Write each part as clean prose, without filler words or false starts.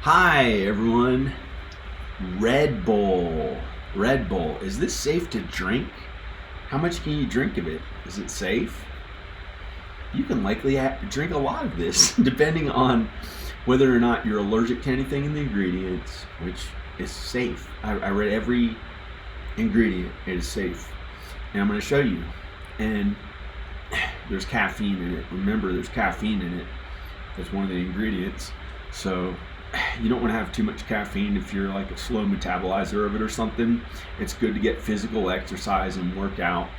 Hi everyone. Red Bull. Red Bull. Is this safe to drink? How much can you drink of it? Is it safe? You can likely drink a lot of this depending on whether or not you're allergic to anything in the ingredients, which is safe. I read every ingredient. It is safe. And I'm going to show you. And there's caffeine in it. Remember, there's caffeine in it. That's one of the ingredients. So you don't want to have too much caffeine if you're like a slow metabolizer of it or something. It's good to get physical exercise and work out.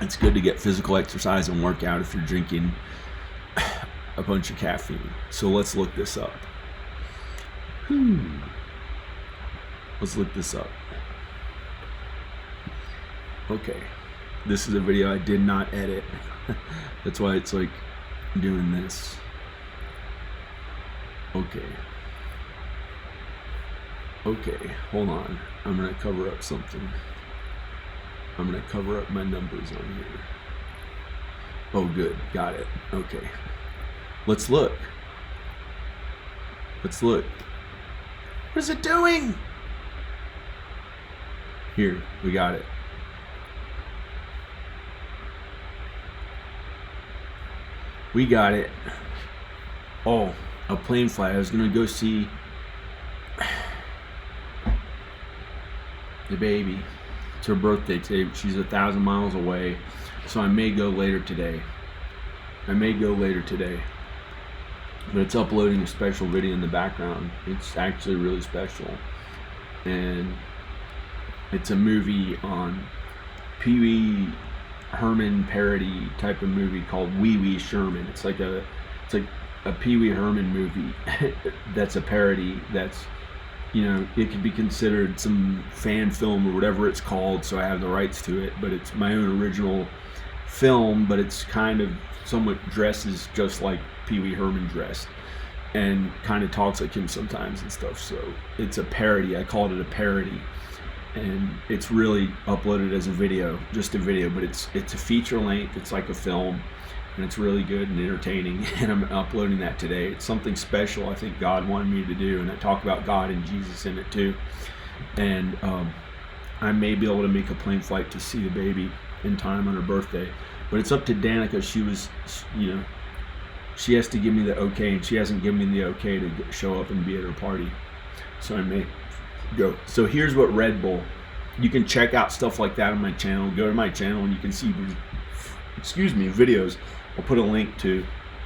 It's good to get physical exercise and work out if you're drinking a bunch of caffeine. So let's look this up. Let's look this up. Okay. This is a video I did not edit. That's why it's like doing this. Okay, hold on. I'm gonna cover up something. I'm gonna cover up my numbers on here. Oh, good, got it. Okay, let's look. What is it doing? Here, we got it. We got it. Oh, a plane flight. I was gonna go see the baby. It's her birthday today. She's 1,000 miles away, so I may go later today. But it's uploading a special video in the background. It's actually really special, and it's a movie on Pee Wee Herman parody type of movie called Wee Wee Sherman. It's like a Pee Wee Herman movie that's a parody. That's, it could be considered some fan film or whatever it's called, so I have the rights to it, but it's my own original film, but it's kind of somewhat dresses just like Pee Wee Herman dressed and kind of talks like him sometimes and stuff. So it's a parody. I called it a parody, and it's really uploaded as a video, just a video, but it's a feature length. It's like a film, and it's really good and entertaining, and I'm uploading that today. It's something special I think God wanted me to do, and I talk about God and Jesus in it too. And I may be able to make a plane flight to see the baby in time on her birthday, but it's up to Danica. She has to give me the okay, and she hasn't given me the okay to show up and be at her party, so I may go. So here's what Red Bull. You can check out stuff like that on my channel. Go to my channel and you can see videos. I'll put a link to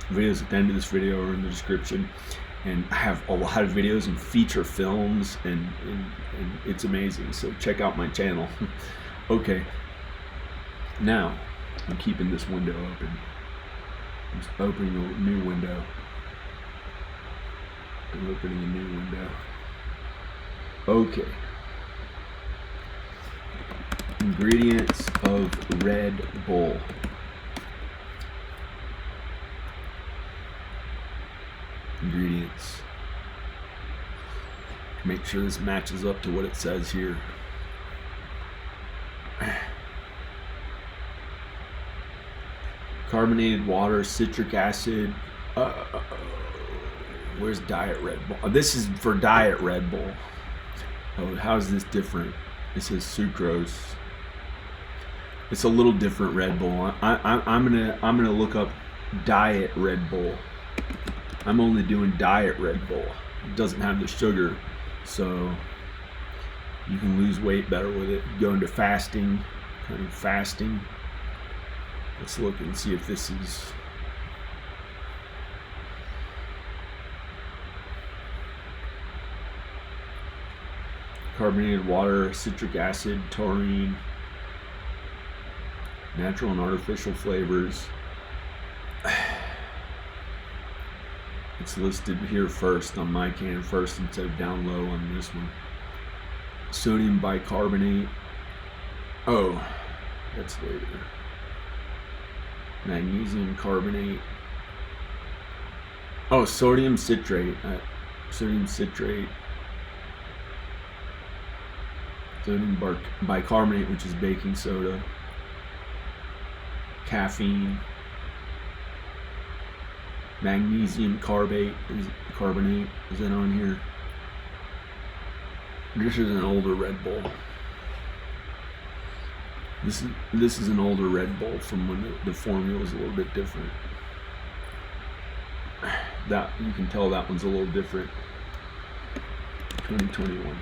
videos at the end of this video or in the description, and I have a lot of videos and feature films, and it's amazing. So check out my channel. Okay, now I'm keeping this window open. I'm just opening a new window. Okay. Ingredients of Red Bull. Ingredients. Make sure this matches up to what it says here. Carbonated water, citric acid. Where's Diet Red Bull? This is for Diet Red Bull. Oh, how is this different? It says sucrose. It's a little different Red Bull. I'm gonna look up Diet Red Bull. I'm only doing Diet Red Bull. It doesn't have the sugar, so you can lose weight better with it. Go into fasting, Let's look and see if this is. Carbonated water, citric acid, taurine, natural and artificial flavors. It's listed here first on my can first instead of down low on this one. Sodium bicarbonate. Oh, that's later. Magnesium carbonate. Oh, sodium citrate. Sodium bicarbonate, which is baking soda. Caffeine. Magnesium carbonate is that on here? This is an older Red Bull. This is an older Red Bull from when the formula was a little bit different. That you can tell that one's a little different. 2021.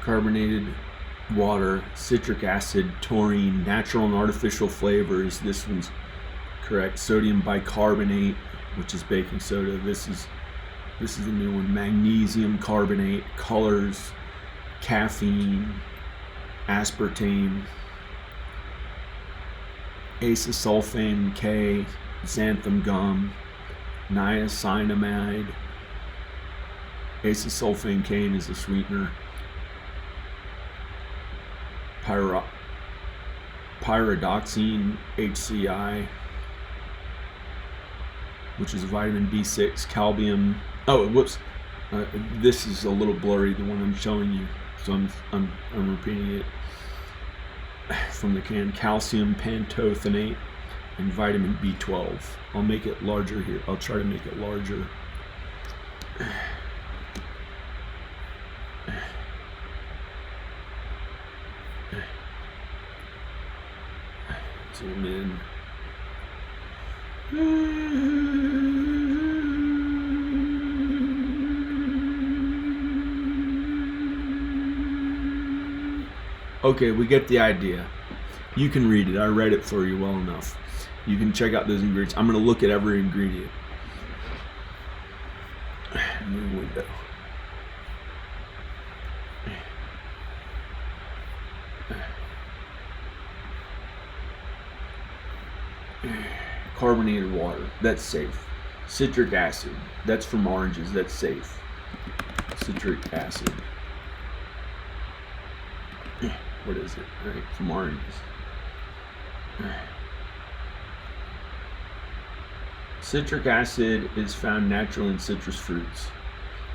Carbonated water, citric acid, taurine, natural and artificial flavors. This one's correct. Sodium bicarbonate, which is baking soda. This is the new one. Magnesium carbonate, colors, caffeine, aspartame, acesulfame K, xanthan gum, niacinamide. Acesulfame cane is a sweetener. Pyridoxine HCI, which is vitamin B6, calcium. Oh, whoops! This is a little blurry, the one I'm showing you, so I'm repeating it from the can. Calcium pantothenate and vitamin B12. I'll make it larger here. I'll try to make it larger. Zoom in. Okay, we get the idea. You can read it. I read it for you well enough. You can check out those ingredients. I'm going to look at every ingredient. New window. Carbonated water, that's safe. Citric acid, that's from oranges, that's safe. Citric acid. What is it? All right, from oranges. Citric acid is found naturally in citrus fruits,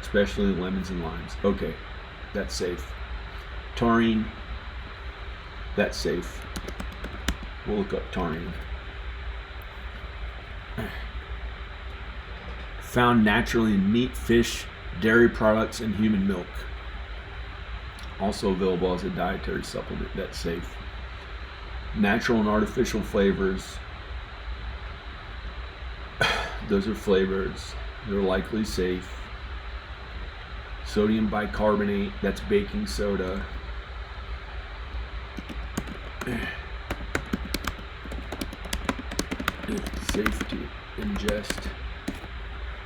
especially lemons and limes. Okay, that's safe. Taurine, that's safe. We'll look up taurine. Found naturally in meat, fish, dairy products, and human milk. Also available as a dietary supplement. That's safe. Natural and artificial flavors. Those are flavors. They're likely safe. Sodium bicarbonate. That's baking soda. Safe to ingest.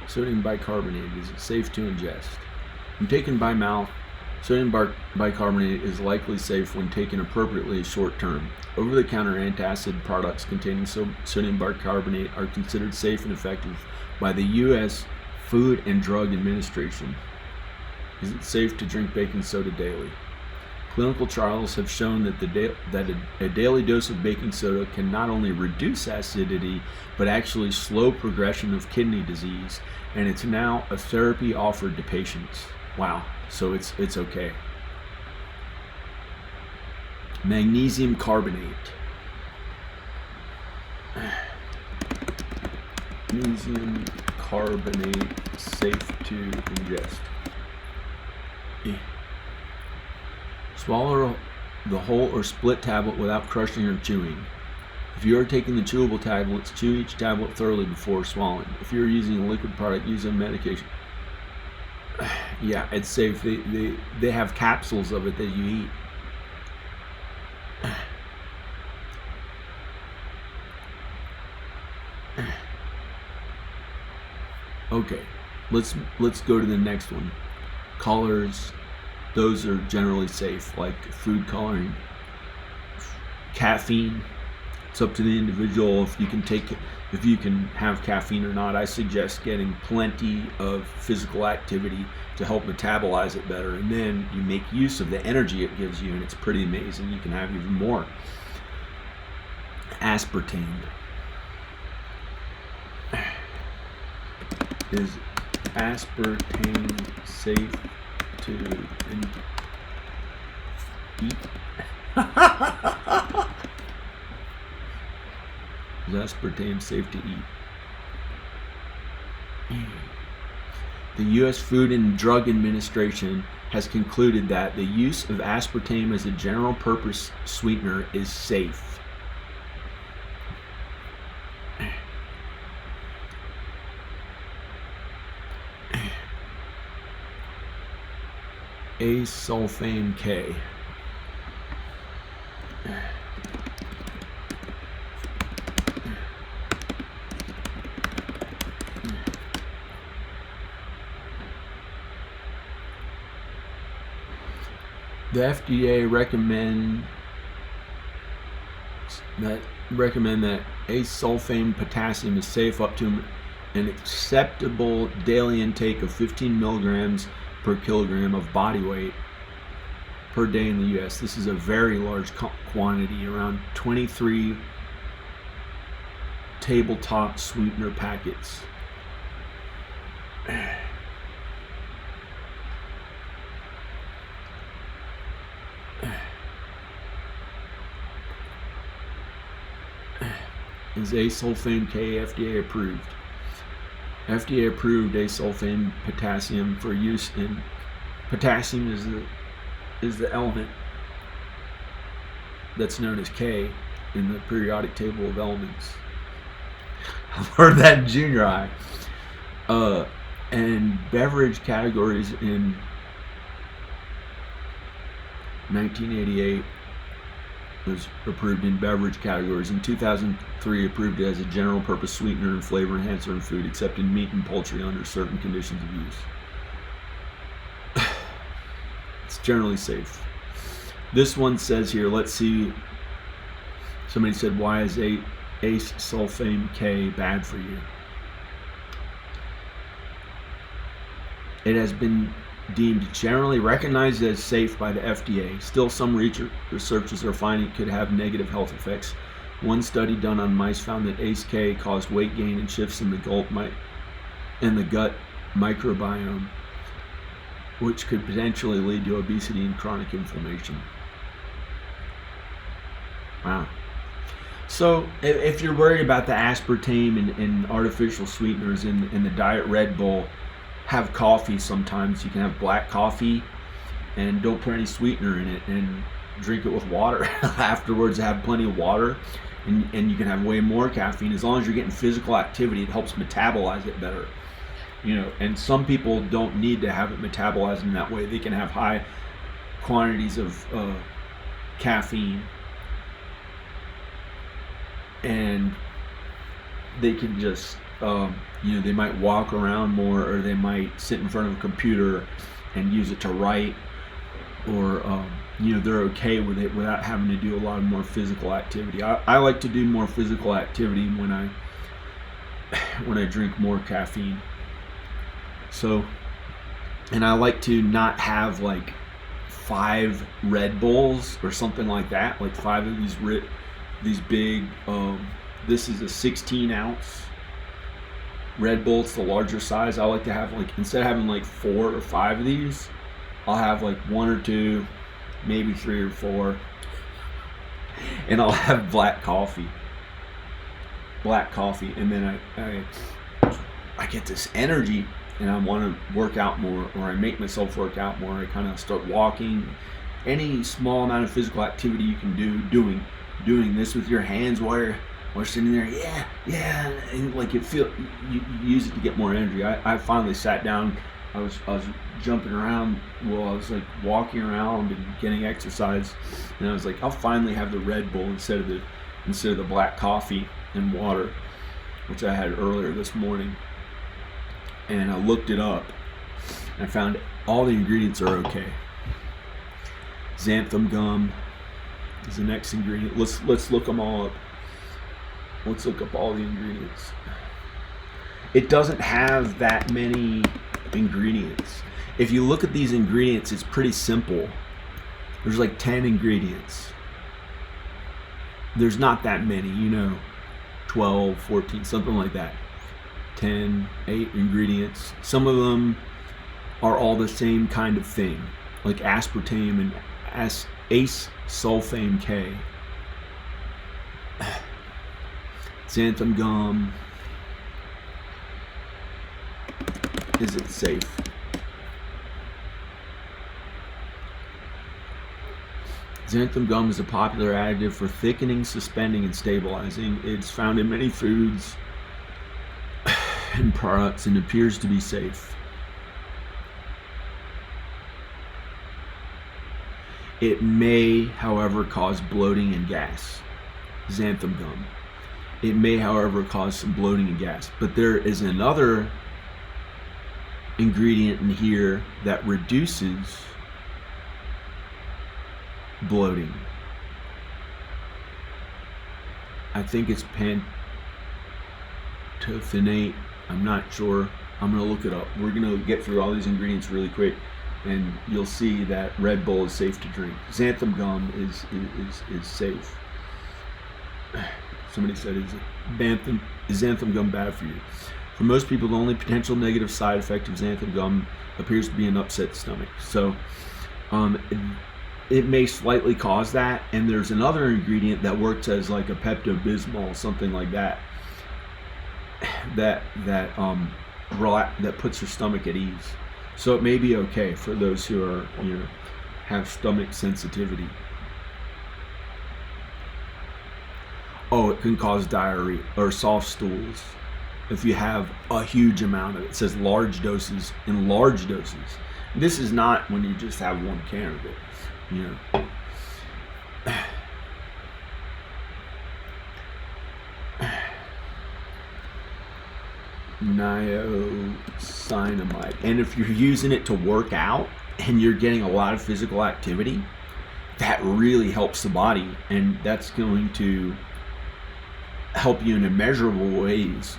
Sodium bicarbonate, is it safe to ingest? When taken by mouth, sodium bicarbonate is likely safe when taken appropriately short term. Over-the-counter antacid products containing sodium bicarbonate are considered safe and effective by the U.S. Food and Drug Administration. Is it safe to drink baking soda daily? Clinical trials have shown that a daily dose of baking soda can not only reduce acidity, but actually slow progression of kidney disease, and it's now a therapy offered to patients. Wow, so it's okay. Magnesium carbonate. Magnesium carbonate, safe to ingest. Swallow the whole or split tablet without crushing or chewing. If you are taking the chewable tablets, chew each tablet thoroughly before swallowing. If you're using a liquid product, use a medication. Yeah, it's safe. They have capsules of it that you eat. Okay, let's go to the next one. Colors. Those are generally safe, like food coloring. Caffeine, It's up to the individual if you can have caffeine or not. I suggest getting plenty of physical activity to help metabolize it better, and then you make use of the energy it gives you, and it's pretty amazing. You can have even more. Aspartame. Is aspartame safe to eat? Is aspartame safe to eat? The U.S. Food and Drug Administration has concluded that the use of aspartame as a general purpose sweetener is safe. Acesulfame K. The FDA recommend that acesulfame potassium is safe up to an acceptable daily intake of 15 milligrams per kilogram of body weight per day in the U.S. This is a very large quantity, around 23 tabletop sweetener packets. Is acesulfame K FDA approved? FDA approved acesulfame potassium for use in potassium is the element that's known as K in the periodic table of elements. I've heard that in junior high. And beverage categories in 1988 was approved in beverage categories. In 2003, approved as a general purpose sweetener and flavor enhancer in food, except in meat and poultry under certain conditions of use. It's generally safe. This one says here, let's see. Somebody said, why is acesulfame K bad for you? It has been deemed generally recognized as safe by the FDA. Still, some researchers are finding it could have negative health effects. One study done on mice found that ACE K caused weight gain and shifts in the gut microbiome, which could potentially lead to obesity and chronic inflammation. Wow. So if you're worried about the aspartame and artificial sweeteners in the Diet Red Bull, have coffee sometimes. You can have black coffee and don't put any sweetener in it, and drink it with water afterwards. Have plenty of water, and you can have way more caffeine. As long as you're getting physical activity, it helps metabolize it better. And some people don't need to have it metabolized in that way. They can have high quantities of caffeine, and they can just they might walk around more, or they might sit in front of a computer and use it to write, or they're okay with it without having to do a lot of more physical activity. I like to do more physical activity when I drink more caffeine. So, and I like to not have like 5 Red Bulls or something like that, like 5 of these big. This is a 16-ounce Red Bull. It's the larger size. I like to have, like, instead of having like 4 or 5 of these, I'll have like 1 or 2, maybe 3 or 4, and I'll have black coffee, and then I get this energy, and I want to work out more, or I make myself work out more. I kind of start walking. Any small amount of physical activity you can do, doing this with your hands while you're sitting there, yeah, and like you use it to get more energy. I finally sat down. I was jumping around while I was like walking around and getting exercise, and I was like, I'll finally have the Red Bull instead of the black coffee and water, which I had earlier this morning. And I looked it up, and I found all the ingredients are okay. Xanthan gum is the next ingredient. Let's look them all up. Let's look up all the ingredients. It doesn't have that many ingredients. If you look at these ingredients, it's pretty simple. There's like 10 ingredients. There's not that many, 12, 14, something like that. 10, 8 ingredients. Some of them are all the same kind of thing, like aspartame and ace sulfame K. Xanthan gum. Is it safe? Xanthan gum is a popular additive for thickening, suspending, and stabilizing. It's found in many foods and products and appears to be safe. It may, however, cause bloating and gas. Xanthan gum. It may, however, cause some bloating and gas. But there is another ingredient in here that reduces bloating. I think it's pantothenate. I'm not sure. I'm going to look it up. We're going to get through all these ingredients really quick, and you'll see that Red Bull is safe to drink. Xanthan gum is safe. Somebody said, is xanthan gum bad for you? For most people, the only potential negative side effect of xanthan gum appears to be an upset stomach. So it may slightly cause that, and there's another ingredient that works as like a Pepto-Bismol, something like that, that puts your stomach at ease. So it may be okay for those who are, have stomach sensitivity. Oh, it can cause diarrhea or soft stools if you have a huge amount of it. It says large doses, in large doses. This is not when you just have one can of it. Niacinamide. And if you're using it to work out and you're getting a lot of physical activity, that really helps the body, and that's going to help you in immeasurable ways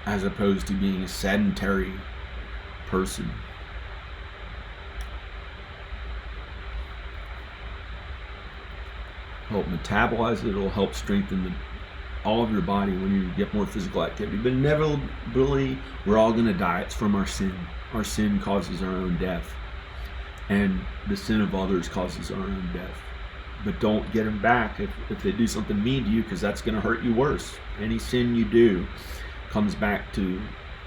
as opposed to being a sedentary person. Help metabolize it. It'll help strengthen all of your body when you get more physical activity. But inevitably, we're all going to die. It's from our sin. Our sin causes our own death, and the sin of others causes our own death. But don't get them back if they do something mean to you, because that's going to hurt you worse. Any sin you do comes back to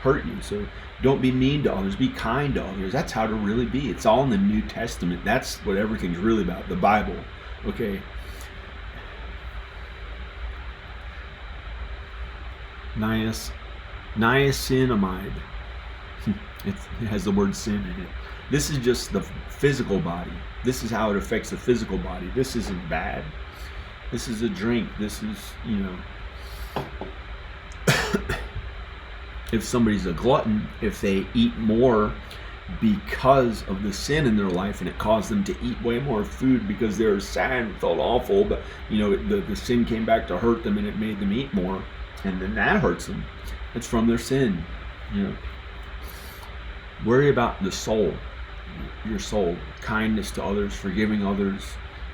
hurt you. So don't be mean to others. Be kind to others. That's how to really be. It's all in the New Testament. That's what everything's really about. The Bible. Okay. Niacinamide. It has the word sin in it. This is just the physical body. This is how it affects the physical body. This isn't bad. This is a drink. This is, if somebody's a glutton, if they eat more because of the sin in their life, and it caused them to eat way more food because they were sad and felt awful, but the sin came back to hurt them and it made them eat more, and then that hurts them. It's from their sin. Worry about the soul, your soul, kindness to others, forgiving others,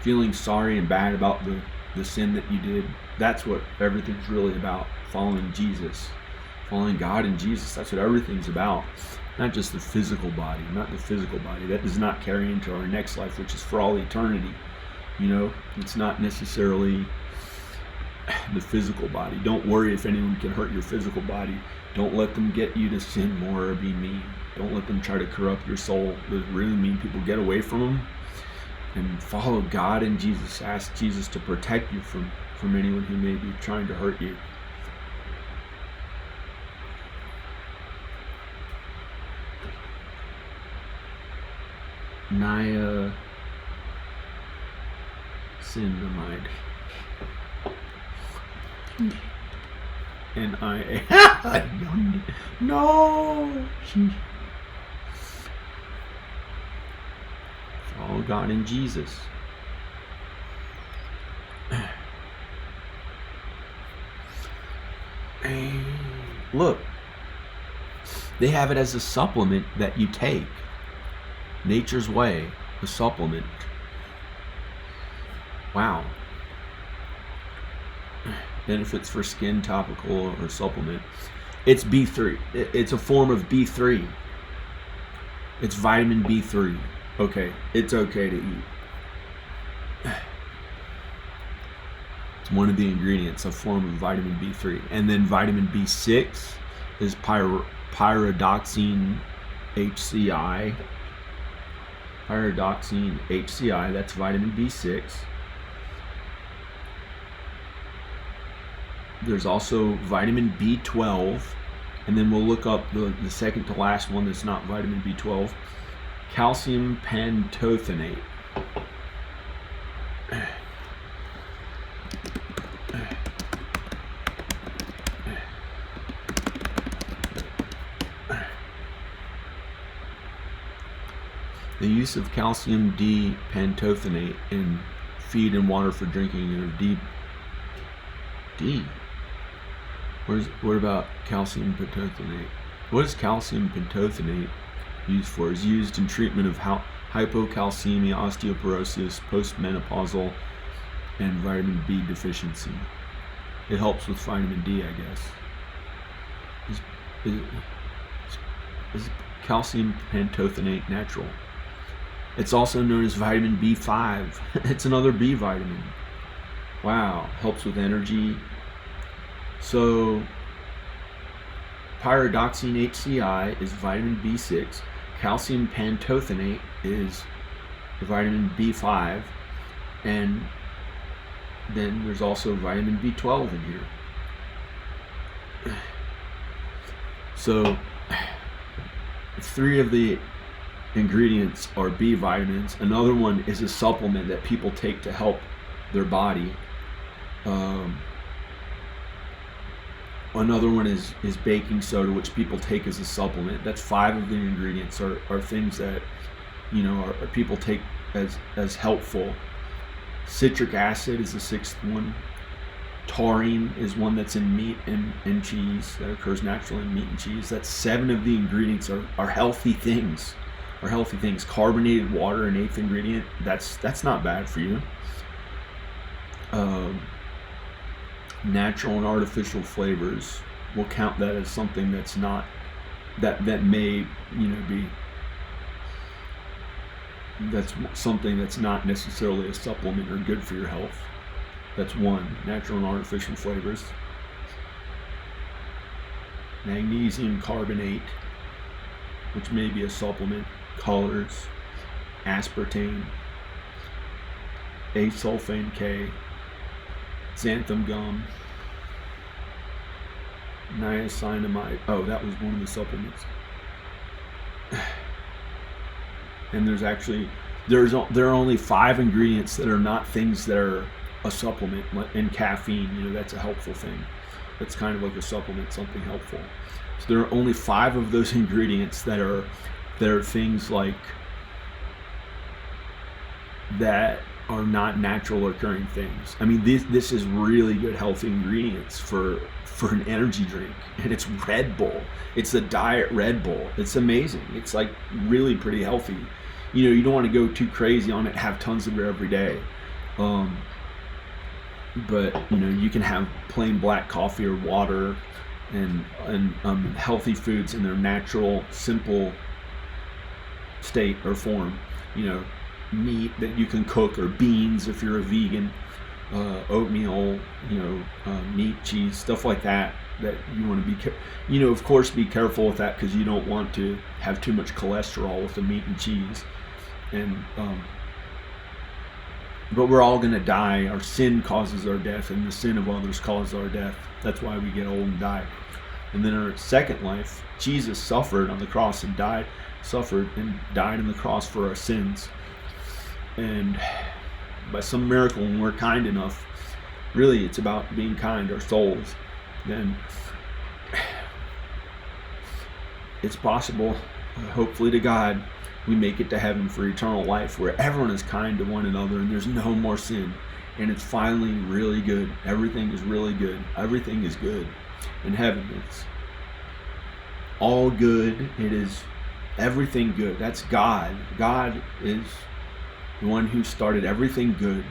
feeling sorry and bad about the sin that you did. That's what everything's really about. Following Jesus, following God and Jesus. That's what everything's about. Not just the physical body, not the physical body. That does not carry into our next life, which is for all eternity. It's not necessarily the physical body. Don't worry if anyone can hurt your physical body. Don't let them get you to sin more or be mean. Don't let them try to corrupt your soul. Those really mean people. Get away from them and follow God and Jesus. Ask Jesus to protect you from anyone who may be trying to hurt you. Niacinamide. N-I-A. No. Follow God and Jesus. Look, they have it as a supplement that you take. Nature's Way, a supplement. Wow. Benefits for skin, topical, or supplement. It's B3. It's a form of B3. It's vitamin B3. Okay, it's okay to eat. It's one of the ingredients, a form of vitamin B3. And then vitamin B6 is pyridoxine HCI. Pyridoxine HCI, that's vitamin B6. There's also vitamin B12, and then we'll look up the second to last one that's not vitamin B12, calcium pantothenate. The use of calcium D-pantothenate in feed and water for drinking, or D. What about calcium pantothenate? What is calcium pantothenate used for? It's used in treatment of hypocalcemia, osteoporosis, postmenopausal, and vitamin B deficiency. It helps with vitamin D, I guess. Is calcium pantothenate natural? It's also known as vitamin B5. It's another B vitamin. Wow, helps with energy. So, pyridoxine HCI is vitamin B6. Calcium pantothenate is vitamin B5. And then there's also vitamin B12 in here. So, 3 of the ingredients are B vitamins. Another one is a supplement that people take to help their body. Another one is baking soda, which people take as a supplement. That's 5 of the ingredients are things that, you know, are people take as helpful. Citric acid is the 6th one. Taurine is one that's in meat and cheese, that occurs naturally in meat and cheese. That's 7 of the ingredients are healthy things. Carbonated water, an 8th ingredient. That's not bad for you. Natural and artificial flavors, we'll count that as something that's not that may, you know, be, that's something that's not necessarily a supplement or good for your health. That's 1. Natural and artificial flavors. Magnesium carbonate, which may be a supplement. Colors. Aspartame. Asulfame K. Xanthan gum. Niacinamide. Oh, that was one of the supplements. And there are only 5 ingredients that are not things that are a supplement. And caffeine, you know, that's a helpful thing. That's kind of like a supplement, something helpful. So there are only 5 of those ingredients that are things like that are not natural occurring things. I mean, this is really good healthy ingredients for an energy drink, and it's Red Bull. It's the diet Red Bull. It's amazing. It's like really pretty healthy. You know, you don't want to go too crazy on it. Have tons of it every day, but you know, you can have plain black coffee or water, and healthy foods in their natural, simple state or form. You know, meat that you can cook, or beans if you're a vegan, oatmeal, you know, meat, cheese, stuff like that you want to be you know, of course, be careful with that, because you don't want to have too much cholesterol with the meat and cheese. And but we're all going to die. Our sin causes our death, and the sin of others causes our death. That's why we get old and die. And then our second life, Jesus suffered on the cross and died on the cross for our sins. And by some miracle, when we're kind enough, really it's about being kind, our souls, then it's possible, hopefully to God, we make it to heaven for eternal life, where everyone is kind to one another and there's no more sin. And it's finally really good. Everything is really good. Everything is good in heaven. all good. It is everything good. That's God. God is the one who started everything good,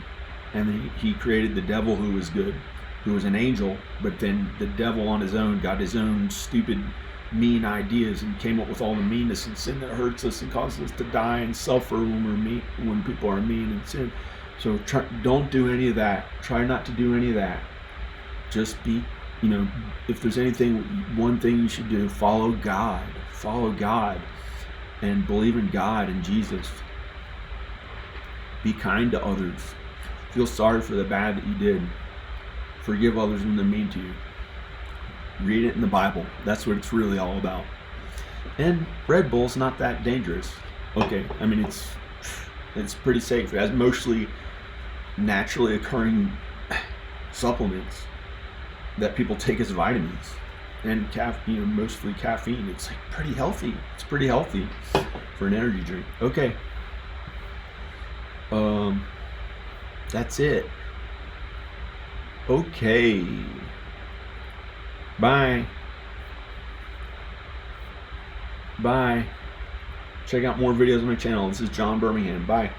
and he created the devil, who was good, who was an angel. But then the devil on his own got his own stupid, mean ideas and came up with all the meanness and sin that hurts us and causes us to die and suffer when we're mean, when people are mean and sin. So don't do any of that. Try not to do any of that. Just be, if there's one thing you should do, follow God. Follow God and believe in God and Jesus. Be kind to others. Feel sorry for the bad that you did. Forgive others when they're mean to you. Read it in the Bible. That's what it's really all about. And Red Bull's not that dangerous. Okay, I mean, it's pretty safe. It has mostly naturally occurring supplements that people take as vitamins, and mostly caffeine. It's like pretty healthy. It's pretty healthy for an energy drink. Okay. That's it. Okay. Bye. Bye. Check out more videos on my channel. This is John Birmingham. Bye.